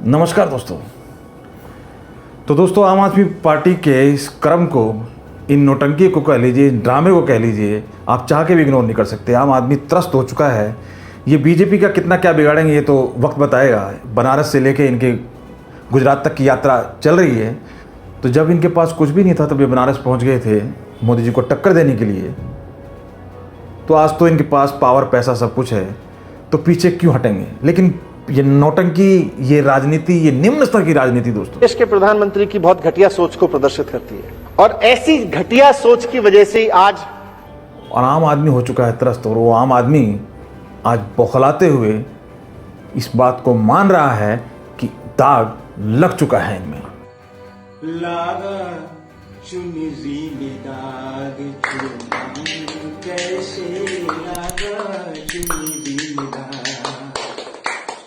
नमस्कार दोस्तों। तो दोस्तों, आम आदमी पार्टी के इस क्रम को, इन नौटंकी को कह लीजिए, ड्रामे को कह लीजिए, आप चाह के भी इग्नोर नहीं कर सकते। आम आदमी त्रस्त हो चुका है। ये बीजेपी का कितना क्या बिगाड़ेंगे ये तो वक्त बताएगा। बनारस से लेके इनके गुजरात तक की यात्रा चल रही है। तो जब इनके पास कुछ भी नहीं था तब ये बनारस पहुंच गए थे मोदी जी को टक्कर देने के लिए। तो आज तो इनके पास पावर, पैसा सब कुछ है, तो पीछे क्यों हटेंगे। लेकिन ये नौटंकी, ये राजनीति, ये निम्न स्तर की राजनीति दोस्तों देश के प्रधानमंत्री की बहुत घटिया सोच को प्रदर्शित करती है, और ऐसी घटिया सोच की वजह से ही आज और आम आदमी हो चुका है त्रस्त। और वो आम आदमी आज बौखलाते हुए इस बात को मान रहा है कि दाग लग चुका है इनमें। लागा चुनरी में दाग छुपाऊं कैसे, लागा चुनरी में दाग,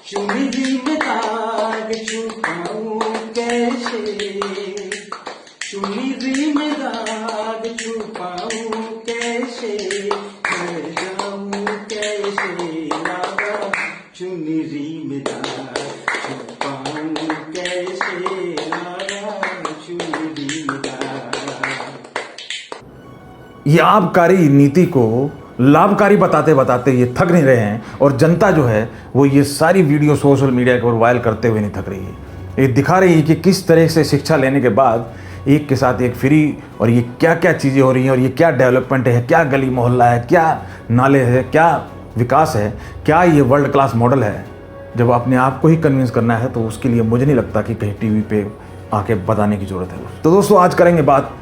चुनरी में दाग छुपाऊं कैसे, चुनरी में दाग छुपाऊं कैसे, मर जाऊं कैसे, लागा चुनरी में दाग छुपाऊं कैसे, लागा चुनरी में दाग। ये आबकारी नीति को लाभकारी बताते बताते ये थक नहीं रहे हैं। और जनता जो है वो ये सारी वीडियो सोशल मीडिया के ऊपर वायरल करते हुए नहीं थक रही है। ये दिखा रही है कि किस तरह से शिक्षा लेने के बाद एक के साथ एक फ्री, और ये क्या क्या चीज़ें हो रही हैं, और ये क्या डेवलपमेंट है, क्या गली मोहल्ला है, क्या नाले है, क्या विकास है, क्या ये वर्ल्ड क्लास मॉडल है। जब अपने आप को ही कन्विंस करना है तो उसके लिए मुझे नहीं लगता कि कहीं टीवी पे आके बताने की ज़रूरत है। तो दोस्तों, आज करेंगे बात,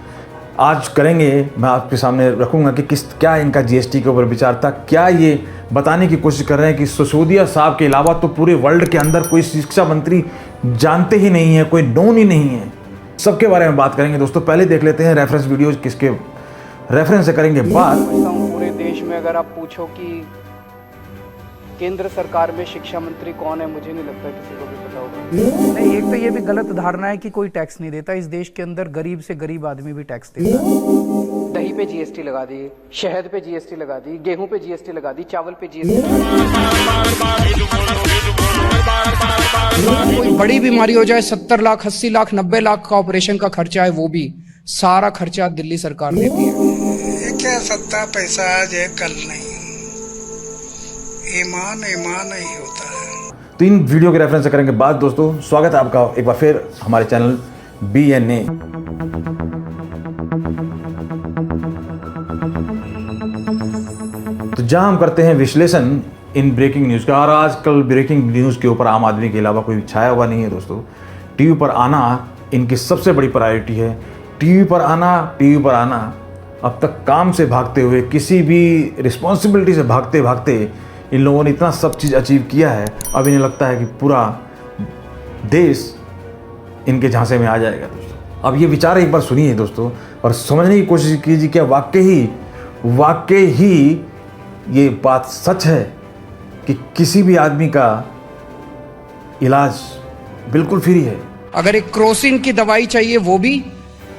आज करेंगे, मैं आपके सामने रखूंगा कि क्या इनका जीएसटी के ऊपर विचार था। क्या ये बताने की कोशिश कर रहे हैं कि सिसोदिया साहब के अलावा तो पूरे वर्ल्ड के अंदर कोई शिक्षा मंत्री जानते ही नहीं है, कोई नोन ही नहीं है। सबके बारे में बात करेंगे दोस्तों। पहले देख लेते हैं रेफरेंस वीडियोज, किसके रेफरेंस से करेंगे बात। पूरे देश में अगर आप पूछो कि केंद्र सरकार में शिक्षा मंत्री कौन है, मुझे नहीं लगता किसी को भी पता होगा। नहीं, एक तो ये भी गलत धारणा है कि कोई टैक्स नहीं देता। इस देश के अंदर गरीब से गरीब आदमी भी टैक्स देता है। दही पे जीएसटी लगा दी, शहद पे जीएसटी लगा दी, गेहूं पे जीएसटी लगा दी, चावल पे जीएसटी। कोई बड़ी बीमारी हो जाए, 70 लाख 80 लाख 90 लाख का ऑपरेशन का खर्चा है, वो भी सारा खर्चा दिल्ली सरकार देती है। ये क्या सत्ता पैसा आज है कल नहीं, ईमान ईमान ही होता है। तो इन वीडियो के रेफरेंस से करेंगे बात दोस्तों। स्वागत है आपका एक बार फिर हमारे चैनल BNA। तो जहां हम करते हैं विश्लेषण इन ब्रेकिंग न्यूज का। और आजकल ब्रेकिंग न्यूज के ऊपर आम आदमी के अलावा कोई छाया हुआ नहीं है दोस्तों। टीवी पर आना इनकी सबसे बड़ी प्रायोरिटी है। टीवी पर आना। अब तक काम से भागते हुए, किसी भी रिस्पॉन्सिबिलिटी से भागते भागते इन लोगों ने इतना सब चीज़ अचीव किया है। अब इन्हें लगता है कि पूरा देश इनके झांसे में आ जाएगा दोस्तों। अब ये विचार एक बार सुनिए दोस्तों और समझने की कोशिश कीजिए कि वाकई ही ये बात सच है कि किसी भी आदमी का इलाज बिल्कुल फ्री है। अगर एक क्रोसिन की दवाई चाहिए वो भी,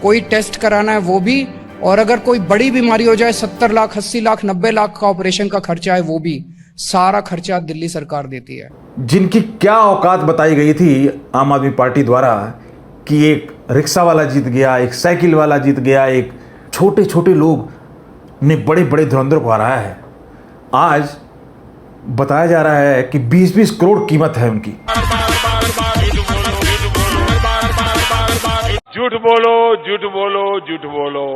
कोई टेस्ट कराना है वो भी, और अगर कोई बड़ी बीमारी हो जाए, 70 लाख 80 लाख 90 लाख का ऑपरेशन का खर्चा है, वो भी सारा खर्चा दिल्ली सरकार देती है। जिनकी क्या औकात बताई गई थी आम आदमी पार्टी द्वारा कि एक रिक्शा वाला जीत गया, एक साइकिल वाला जीत गया, एक छोटे छोटे लोग ने बड़े बड़े धुरंधर को हराया है। आज बताया जा रहा है कि 20-20 करोड़ कीमत है उनकी। झूठ बोलो, झूठ बोलो, झूठ बोलो,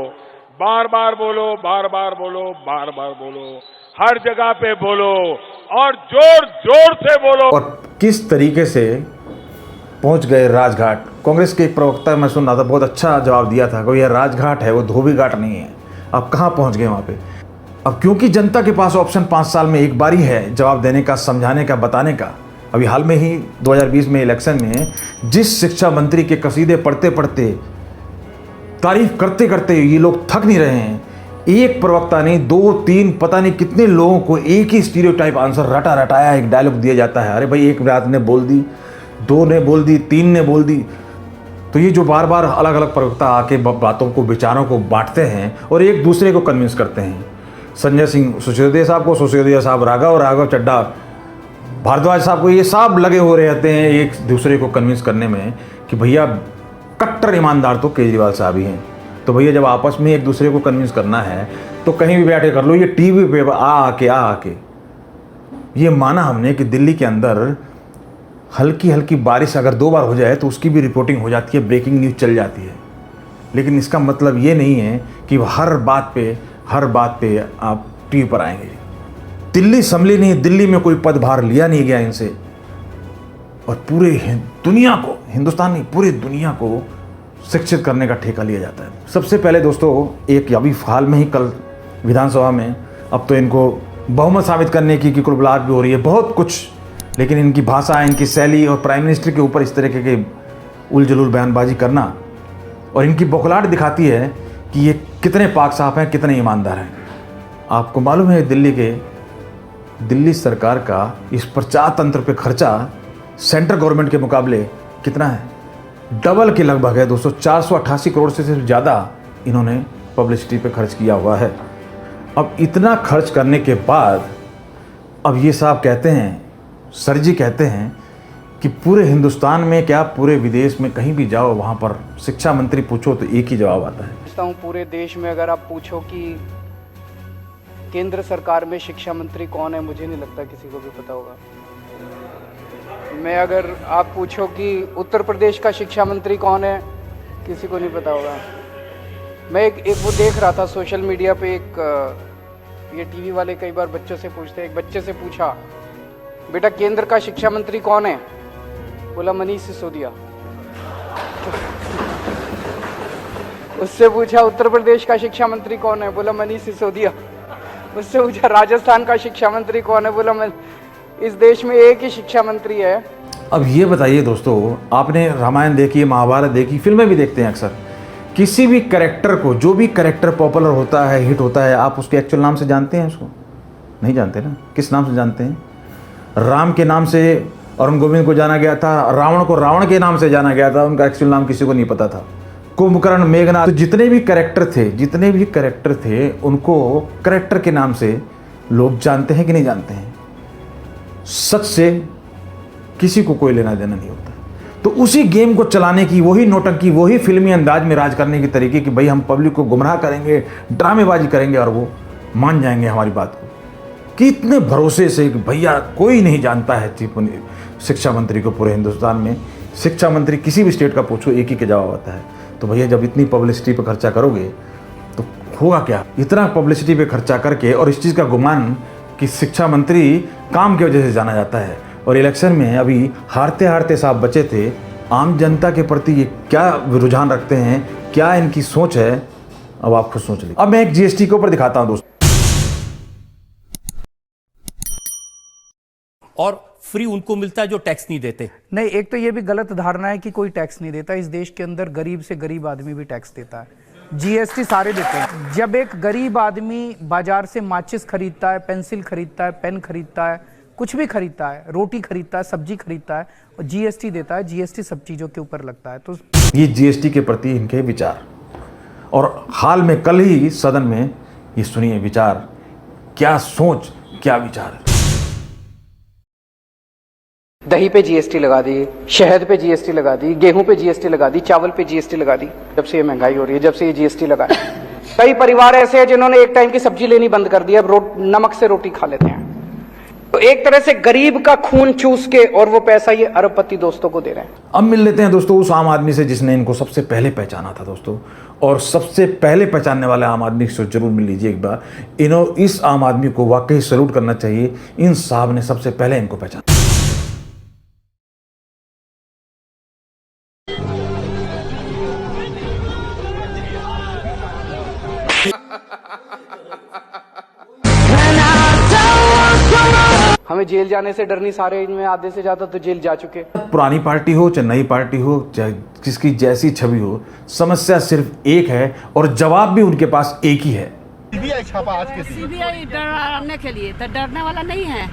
बार बार बोलो, बार बार बोलो, बार बार बोलो, हर जगह पे बोलो और जोर जोर से बोलो। और किस तरीके से पहुंच गए राजघाट। कांग्रेस के एक प्रवक्ता, मैं सुन रहा था, बहुत अच्छा जवाब दिया था कि यह राजघाट है, वो धोबी घाट नहीं है। अब कहां पहुंच गए वहां पे। अब क्योंकि जनता के पास ऑप्शन 5 साल में एक बार ही है जवाब देने का, समझाने का, बताने का। अभी हाल में ही 2020 में इलेक्शन में जिस शिक्षा मंत्री के कसीदे पढ़ते पढ़ते, तारीफ करते करते ये लोग थक नहीं रहे हैं। एक प्रवक्ता ने 2-3 पता नहीं कितने लोगों को एक ही स्टीरियोटाइप आंसर रटाया एक डायलॉग दिया जाता है। अरे भाई, एक रात ने बोल दी, 2 ने बोल दी, 3 ने बोल दी। तो ये जो बार बार अलग अलग प्रवक्ता आके बातों को, विचारों को बांटते हैं और एक दूसरे को कन्विंस करते हैं। संजय सिंह सिसोदिया साहब को सिसोदिया साहब, राघव चड्ढा भारद्वाज साहब को ये सब लगे हो रहते हैं एक दूसरे को कन्विंस करने में कि भैया कट्टर ईमानदार तो केजरीवाल साहब ही हैं। तो भैया जब आपस में एक दूसरे को कन्विंस करना है तो कहीं भी बैठे कर लो। ये टीवी पे आ आके ये माना हमने कि दिल्ली के अंदर हल्की हल्की बारिश अगर 2 बार हो जाए तो उसकी भी रिपोर्टिंग हो जाती है, ब्रेकिंग न्यूज़ चल जाती है। लेकिन इसका मतलब ये नहीं है कि हर बात पे आप टीवी पर आएंगे। दिल्ली संभली नहीं, दिल्ली में कोई पदभार लिया नहीं गया इनसे, और पूरे दुनिया को, हिंदुस्तान नहीं पूरी दुनिया को शिक्षित करने का ठेका लिया जाता है। सबसे पहले दोस्तों एक अभी हाल में ही कल विधानसभा में, अब तो इनको बहुमत साबित करने की कुलबुलाहट भी हो रही है, बहुत कुछ, लेकिन इनकी भाषा, इनकी शैली और प्राइम मिनिस्टर के ऊपर इस तरीके के उलझुल बयानबाजी करना और इनकी बौखलाहट दिखाती है कि ये कितने पाक साफ हैं, कितने ईमानदार हैं। आपको मालूम है दिल्ली सरकार का इस प्रचार तंत्र पे खर्चा सेंट्रल गवर्नमेंट के मुकाबले कितना है? डबल के लगभग है दोस्तों। 488 करोड़ से ज़्यादा इन्होंने पब्लिसिटी पे खर्च किया हुआ है। अब इतना खर्च करने के बाद अब ये साहब कहते हैं, सर जी कहते हैं कि पूरे हिंदुस्तान में क्या पूरे विदेश में कहीं भी जाओ वहाँ पर शिक्षा मंत्री पूछो तो एक ही जवाब आता है। पूरे देश में अगर आप पूछो कि केंद्र सरकार में शिक्षा मंत्री कौन है, मुझे नहीं लगता किसी को भी पता होगा। मैं अगर आप पूछो कि उत्तर प्रदेश का शिक्षा मंत्री कौन है, किसी को नहीं पता होगा। मैं एक वो देख रहा था सोशल मीडिया पे, ये टीवी वाले कई बार बच्चों से पूछते हैं। एक बच्चे से पूछा, बेटा केंद्र का शिक्षा मंत्री कौन है? बोला मनीष सिसोदिया। उससे पूछा उत्तर प्रदेश का शिक्षा मंत्री कौन है? बोला मनीष सिसोदिया। उससे पूछा राजस्थान का शिक्षा मंत्री कौन है? बोला इस देश में एक ही शिक्षा मंत्री है। अब ये बताइए दोस्तों, आपने रामायण देखी, महाभारत देखी, फिल्में भी देखते हैं अक्सर। किसी भी कैरेक्टर को, जो भी कैरेक्टर पॉपुलर होता है, हिट होता है, आप उसके एक्चुअल नाम से जानते हैं? उसको नहीं जानते ना। किस नाम से जानते हैं? राम के नाम से अरुण गोविंद को जाना गया था, रावण को रावण के नाम से जाना गया था, उनका एक्चुअल नाम किसी को नहीं पता था। कुंभकर्ण, मेघनाथ, तो जितने भी कैरेक्टर थे उनको कैरेक्टर के नाम से लोग जानते हैं कि नहीं जानते हैं? सच से किसी को कोई लेना देना नहीं होता। तो उसी गेम को चलाने की, वही नोटंकी, वही फिल्मी अंदाज में राज करने की तरीके कि भाई हम पब्लिक को गुमराह करेंगे, ड्रामेबाजी करेंगे और वो मान जाएंगे हमारी बात को। कितने भरोसे से कि भैया कोई नहीं जानता है शिक्षा मंत्री को पूरे हिंदुस्तान में। शिक्षा मंत्री किसी भी स्टेट का पूछो एक ही के जवाब आता है। तो भैया जब इतनी पब्लिसिटी पे खर्चा करोगे तो होगा क्या? इतना पब्लिसिटी पे खर्चा करके, और इस चीज़ का गुमान कि शिक्षा मंत्री काम की वजह से जाना जाता है, और इलेक्शन में अभी हारते हारते साहब बचे थे। आम जनता के प्रति ये क्या रुझान रखते हैं, क्या इनकी सोच है, अब आप खुद सोच लीजिए। अब मैं एक जीएसटी के ऊपर दिखाता हूं दोस्तों। और फ्री उनको मिलता है जो टैक्स नहीं देते। नहीं, एक तो ये भी गलत धारणा है कि कोई टैक्स नहीं देता। इस देश के अंदर गरीब से गरीब आदमी भी टैक्स देता है। जीएसटी सारे देते हैं। जब एक गरीब आदमी बाजार से माचिस खरीदता है, पेंसिल खरीदता है, पेन खरीदता है, कुछ भी खरीदता है, रोटी खरीदता है, सब्जी खरीदता है, और जीएसटी देता है, जीएसटी सब चीजों के ऊपर लगता है। तो ये जीएसटी के प्रति इनके विचार, और हाल में कल ही सदन में ये सुनिए विचार, क्या सोच, क्या विचार है। दही पे जीएसटी लगा दी, शहद पे जीएसटी लगा दी, गेहूं पे जीएसटी लगा दी, चावल पे जीएसटी लगा दी। जब से ये महंगाई हो रही है, जब से ये जीएसटी लगा है, कई परिवार ऐसे हैं जिन्होंने एक टाइम की सब्जी लेनी बंद कर दी, अब नमक से रोटी खा लेते हैं। तो एक तरह से गरीब का खून चूस के और वो पैसा ये अरबपति दोस्तों को दे रहे हैं। अब मिल लेते हैं दोस्तों उस आम आदमी से जिसने इनको सबसे पहले पहचाना था दोस्तों, और सबसे पहले पहचानने वाले आम आदमी से जरूर मिल लीजिए एक बार। इस आम आदमी को वाकई सैल्यूट करना चाहिए। इन साहब ने सबसे पहले इनको पहचाना। हमें जेल जाने से डर नहीं, सारे इनमें आधे से ज्यादा तो जेल जा चुके। पुरानी पार्टी हो चाहे नई पार्टी हो, चाहे किसकी जैसी छवि हो, समस्या सिर्फ एक है और जवाब भी उनके पास एक ही है। सीबीआई डराने के लिए, तो डरने वाला नहीं है।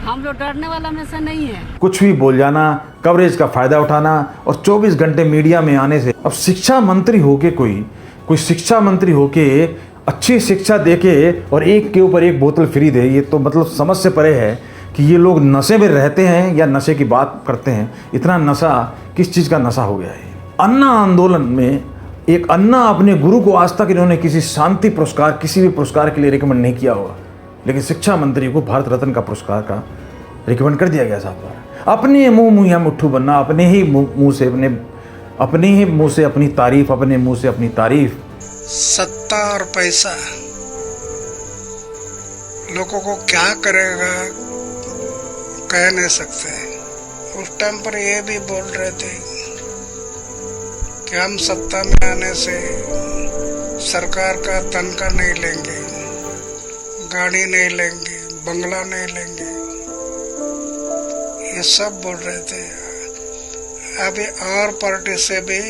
हम लोग डरने वाला में से नहीं है। कुछ भी बोल जाना, कवरेज का फायदा उठाना, और 24 घंटे मीडिया में आने से। अब शिक्षा मंत्री होके कोई शिक्षा मंत्री होके अच्छी शिक्षा देके और एक के ऊपर एक बोतल फ्री दे, ये तो मतलब समझ से परे है कि ये लोग नशे में रहते हैं या नशे की बात करते हैं। इतना नशा, किस चीज़ का नशा हो गया है। अन्ना आंदोलन में एक अन्ना अपने गुरु को आज तक इन्होंने किसी शांति पुरस्कार, किसी भी पुरस्कार के लिए रिकमेंड नहीं किया होगा, लेकिन शिक्षा मंत्री को भारत रत्न का पुरस्कार का रिकमेंड कर दिया गया साहब द्वारा। अपने मुंह मुट्ठू बनना, अपने ही मुंह से अपनी तारीफ, अपने मुंह से अपनी तारीफ। सत्ता और पैसा लोगों को क्या करेगा कह नहीं सकते। उस टाइम पर ये भी बोल रहे थे कि हम सत्ता में आने से सरकार का तनख्वाह नहीं लेंगे, गाड़ी नहीं लेंगे, बंगला नहीं लेंगे, ये सब बोल रहे थे। अभी और पार्टी से भी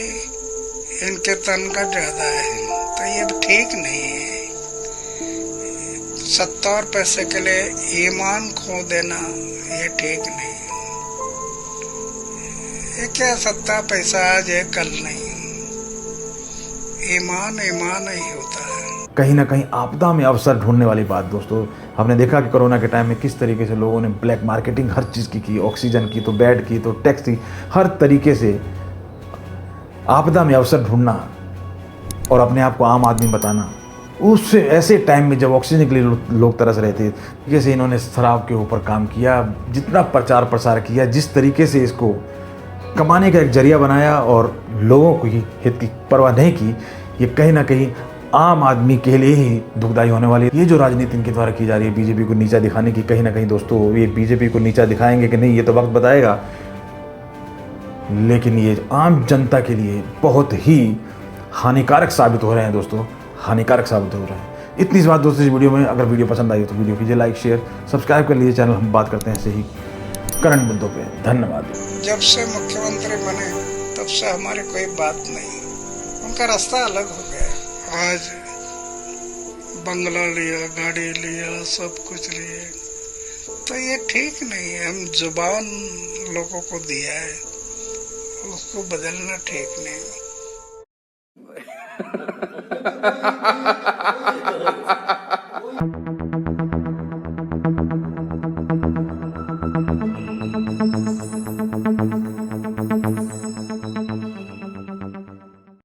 इनके तनख्वाह ज्यादा है, तो ये ठीक नहीं है। सत्ता और पैसे के लिए ईमान खो देना ये ठीक नहीं। ये क्या सत्ता पैसा आज है कल नहीं, ईमान ही होता है। कहीं ना कहीं आपदा में अवसर ढूंढने वाली बात दोस्तों, हमने देखा कि कोरोना के टाइम में किस तरीके से लोगों ने ब्लैक मार्केटिंग हर चीज़ की, ऑक्सीजन की तो बेड की तो टैक्स की, हर तरीके से आपदा में अवसर ढूंढना और अपने आप को आम आदमी बताना। उससे ऐसे टाइम में जब ऑक्सीजन के लिए लोग तरस रहे थे, जैसे इन्होंने शराब के ऊपर काम किया, जितना प्रचार प्रसार किया, जिस तरीके से इसको कमाने का एक जरिया बनाया और लोगों को ही हित की परवाह नहीं की, ये कहीं ना कहीं आम आदमी के लिए ही दुखदायी होने वाली है। ये जो राजनीति इनके द्वारा की जा रही है बीजेपी को नीचा दिखाने की, कहीं ना कहीं दोस्तों ये बीजेपी को नीचा दिखाएंगे कि नहीं ये तो वक्त बताएगा, लेकिन ये आम जनता के लिए बहुत ही हानिकारक साबित हो रहे हैं दोस्तों, हानिकारक साबित हो रहे हैं। इतनी सी बात दोस्तों इस वीडियो में। अगर वीडियो पसंद आई तो वीडियो कीजिए लाइक, शेयर, सब्सक्राइब कर लीजिए चैनल। हम बात करते हैं ऐसे ही करंट मुद्दों पे। धन्यवाद। जब से मुख्यमंत्री बने तब से हमारी कोई बात नहीं, उनका रास्ता अलग हो गया। आज बंगला लिया, गाड़ी लिया, सब कुछ लिए, तो ये ठीक नहीं है। हम जुबान लोगों को दिया है, उसको बदलना ठीक नहीं।